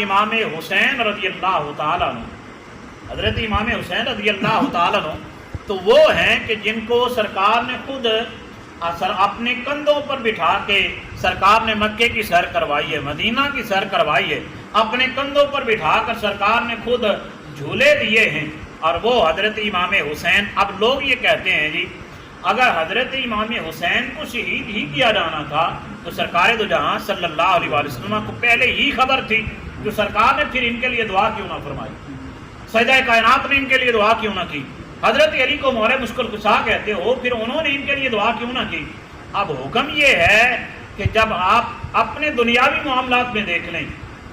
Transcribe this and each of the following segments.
इमाम हुसैन रज़ी अल्लाह ताला अन्हु, हज़रत इमाम हुसैन रज़ी अल्लाह ताला अन्हु तो वो हैं कि जिनको सरकार ने खुद अपने कंधों पर बिठा के सरकार ने मक्के की सैर करवाई है, मदीना की सैर करवाई है, अपने कंधों पर बिठा कर सरकार ने खुद झूले दिए हैं। और वो हज़रत इमाम हुसैन, अब लोग ये कहते हैं जी अगर हज़रत इमाम हुसैन को शहीद ही किया जाना था तो सरकार दो जहां सल्लल्लाहु अलैहि वसल्लम को पहले ही खबर थी, तो सरकार ने फिर इनके लिए दुआ क्यों ना फरमाई, सजदा कायनात ने इनके लिए दुआ क्यों ना की, हज़रत अली को मौला मुश्किल कुशा कहते हो, फिर उन्होंने इनके लिए दुआ क्यों ना की। अब हुक्म ये है कि जब आप अपने दुनियावी मामलात में देख लें,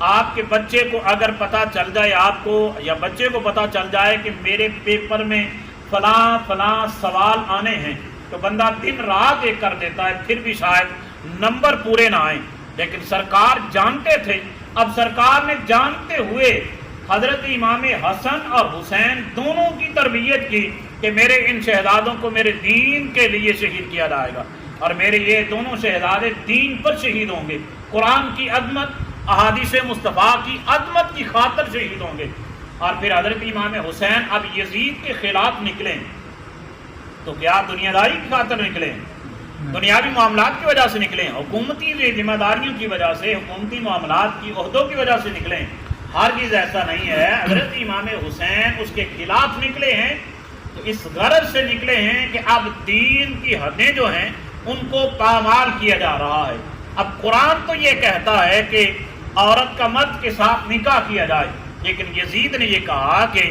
आपके बच्चे को अगर पता चल जाए, आपको या बच्चे को पता चल जाए कि मेरे पेपर में फलां फलां सवाल आने हैं, तो बंदा दिन रात एक कर देता है, फिर भी शायद नंबर पूरे ना आए। लेकिन सरकार जानते थे, अब सरकार ने जानते हुए हज़रत इमाम हसन और हुसैन दोनों की तरबियत की कि मेरे इन शहजादों को मेरे दीन के लिए शहीद किया जाएगा और मेरे ये दोनों शहजादे दीन पर शहीद होंगे, कुरान की अज़मत, अहादीस मुस्तफ़ा की अज़मत की खातिर शहीद होंगे। और फिर हज़रत इमाम हुसैन अब यजीद के खिलाफ निकले, तो क्या दुनियादारी की खातिर निकले, दुनियावी मामलात की वजह से निकले, हुकूमती जिम्मेदारियों की वजह से, हुकूमती मामलात की ओहदों की वजह से निकले? हर चीज़ ऐसा नहीं है। हज़रत इमाम हुसैन उसके खिलाफ निकले हैं तो इस गरज से निकले हैं कि अब दीन की हदें जो हैं उनको पामाल किया जा रहा है। अब कुरान तो ये कहता है कि औरत का मर्द के साथ निकाह किया जाए, लेकिन यजीद ने ये कहा कि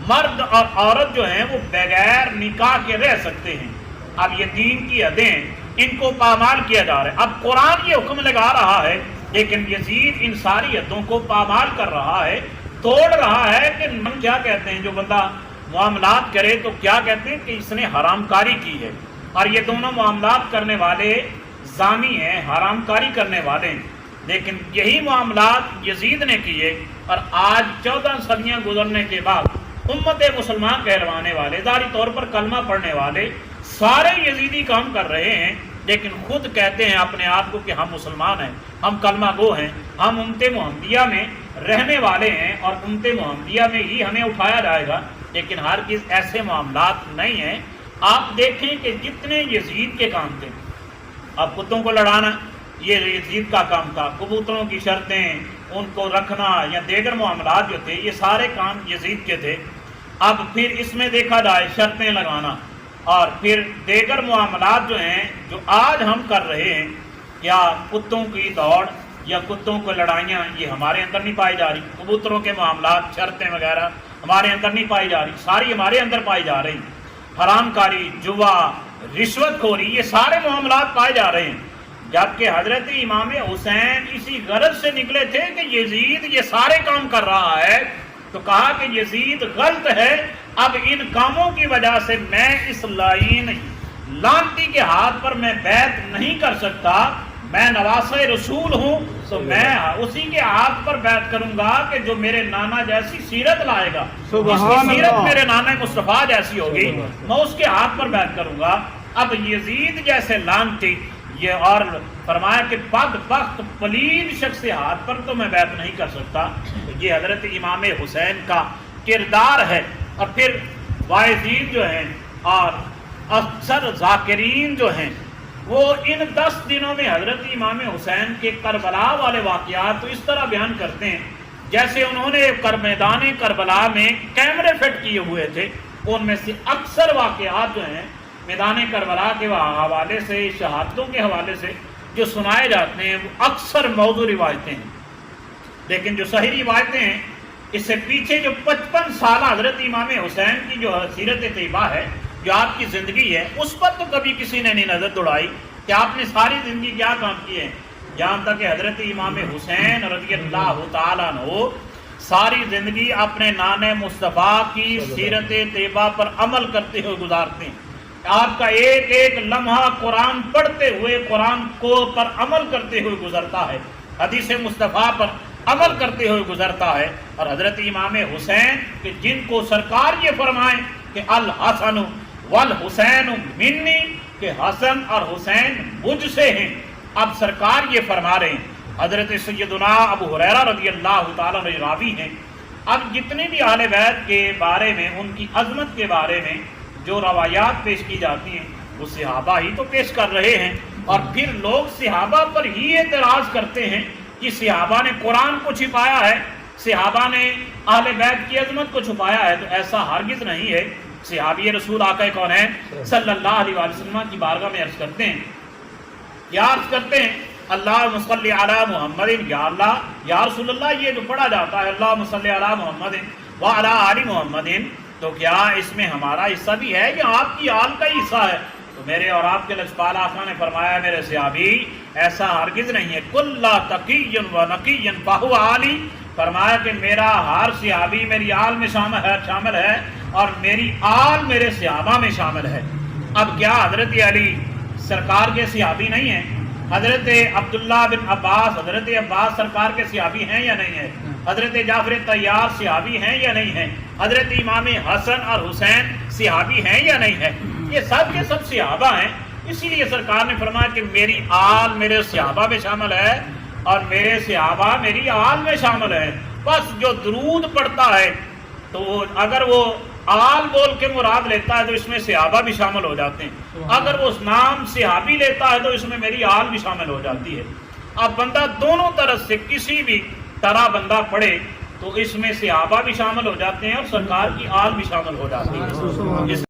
मर्द और औरत जो हैं वो बगैर निकाह के रह सकते हैं। अब ये दीन की हदें, इनको पामाल किया जा रहा है। अब कुरान ये हुक्म लगा रहा है, लेकिन यजीद इन सारी हदों को पामाल कर रहा है, तोड़ रहा है। कि हम क्या कहते हैं, जो बंदा मामलात करे तो क्या कहते हैं कि इसने हरामकारी की है, और ये दोनों मामलात करने वाले जानी हैं, हरामकारी करने वाले हैं। लेकिन यही मामलात यजीद ने किए, और आज 14 सदियाँ गुजरने के बाद उम्मत मुसलमान कहलवाने वाले, जारी तौर पर कलमा पढ़ने वाले सारे यजीदी काम कर रहे हैं, लेकिन खुद कहते हैं अपने आप को कि हम मुसलमान हैं, हम कलमा गो हैं, हम उम्मत मुहम्मदिया में रहने वाले हैं और उम्मत मुहम्मदिया में ही हमें उठाया जाएगा। लेकिन हर चीज़ ऐसे मामलात नहीं हैं। आप देखें कि जितने यजीद के काम थे, अब कुत्तों को लड़ाना ये यजीद का काम था, कबूतरों की शर्तें उनको रखना या दीगर मामलात जो थे ये सारे काम यजीद के थे। अब फिर इसमें देखा जाए शर्तें लगाना और फिर दीगर मामलात जो हैं जो आज हम कर रहे हैं, या कुत्तों की दौड़ या कुत्तों को लड़ाइयाँ, ये हमारे अंदर नहीं पाई जा रही। कबूतरों के मामलात, शर्तें वगैरह हमारे अंदर नहीं पाई जा रही, सारी हमारे अंदर पाई जा रही। हरामकारी, जुआ, रिश्वतखोरी, ये सारे मामलात पाए जा रहे हैं। जबकि हज़रत इमाम हुसैन इसी गरज से निकले थे कि यजीद ये सारे काम कर रहा है, तो कहा कि यजीद गलत है, अब इन कामों की वजह से मैं इस लानती के हाथ पर मैं बैत नहीं कर सकता, मैं नवासे रसूल हूँ, तो मैं उसी के हाथ पर बैत करूंगा कि जो मेरे नाना जैसी सीरत लाएगा, जिसकी सीरत मेरे नाना मुस्तफ़ा जैसी होगी, मैं उसके हाथ पर बैत करूंगा। अब यजीद जैसे लानती ये, और फरमाया कि बदबख्त पलीद शख्स के हाथ पर तो मैं बैत नहीं कर सकता। तो ये हज़रत इमाम हुसैन का किरदार है। और फिर वाइजीद जो हैं और अक्सर जाकिरीन जो हैं, वो इन 10 दिनों में हज़रत इमाम हुसैन के करबला वाले वाक़यात तो इस तरह बयान करते हैं जैसे उन्होंने मैदान करबला में कैमरे फिट किए हुए थे। उनमें से अक्सर वाक़यात जो हैं मैदान करबला के हवाले से, शहादतों के हवाले से जो सुनाए जाते हैं, वो अक्सर मौजू रिवायतें हैं। लेकिन जो सही रिवायतें हैं, इससे पीछे जो 55 साल हज़रत इमाम हुसैन की जो सीरत तैयबा है, जो आपकी ज़िंदगी है, उस पर तो कभी किसी ने नहीं नज़र दौड़ाई कि आपने सारी ज़िंदगी क्या काम किए हैं। यहाँ तक कि हज़रत इमाम हुसैन रज़ियल्लाहु ताला अन्हु सारी ज़िंदगी अपने नाने मुस्तफ़ा की सीरत तैयबा पर अमल करते हुए गुजारते हैं। आपका एक एक लम्हा कुरान पढ़ते हुए, कुरान को पर अमल करते हुए गुजरता है, हदीस मुस्तफ़ा पर अमल करते हुए गुजरता है। और हज़रत इमाम हुसैन कि जिनको सरकार ये फरमाए कि अल हसन वल हुसैन मिन्नी, कि हसन और हुसैन मुझसे हैं। अब सरकार ये फरमा रहे हैं حضرت سیدنا ابو ہریرہ رضی اللہ تعالیٰ عنہ راوی ہیں۔ اب جتنے بھی اہل بیت کے بارے میں، ان کی عظمت کے بارے میں جو روایات پیش کی جاتی ہیں وہ صحابہ ہی تو پیش کر رہے ہیں، اور پھر لوگ صحابہ پر ہی اعتراض کرتے ہیں کہ صحابہ نے قرآن کو چھپایا ہے، صحابہ نے اہل بیت کی عظمت کو چھپایا ہے۔ تو ایسا ہرگز نہیں ہے۔ صحابی رسول آقا کونین صلی اللہ علیہ وسلم کی بارگاہ میں عرض کرتے ہیں، کیا عرض کرتے ہیں؟ اللہم صلی علی محمد، یا اللہ یا رسول اللہ یہ جو پڑھا جاتا ہے اللہم صلی علی محمد وعلی آل محمد، تو کیا اس میں ہمارا حصہ بھی ہے یا آپ کی آل کا حصہ ہے؟ تو میرے اور آپ کے لجپال آقا نے فرمایا میرے صحابی ایسا ہرگز نہیں ہے، کل تقی و نقی فہو آلی، فرمایا کہ میرا ہر صحابی میری آل میں شامل ہے اور میری آل میرے صحابہ میں شامل ہے۔ اب کیا حضرت علی سرکار کے صحابی نہیں ہیں؟ حضرت عبداللہ بن عباس، حضرت عباس سرکار کے صحابی ہیں یا نہیں ہیں؟ حضرت جعفر طیار صحابی ہیں یا نہیں ہیں؟ حضرت امام حسن اور حسین صحابی ہیں یا نہیں ہیں؟ یہ سب کے سب صحابہ ہیں۔ اسی لیے سرکار نے فرمایا کہ میری آل میرے صحابہ میں شامل ہے اور میرے صحابہ میری آل میں شامل ہے۔ بس جو درود پڑھتا ہے تو اگر وہ آل بول کے مراد لیتا ہے تو اس میں صحابہ بھی شامل ہو جاتے ہیں، اگر وہ نام صحابی لیتا ہے تو اس میں میری آل بھی شامل ہو جاتی ہے۔ اب بندہ دونوں طرف سے کسی بھی طرح بندہ پڑھے تو اس میں صحابہ بھی شامل ہو جاتے ہیں اور سرکار کی آل بھی شامل ہو جاتی ہے۔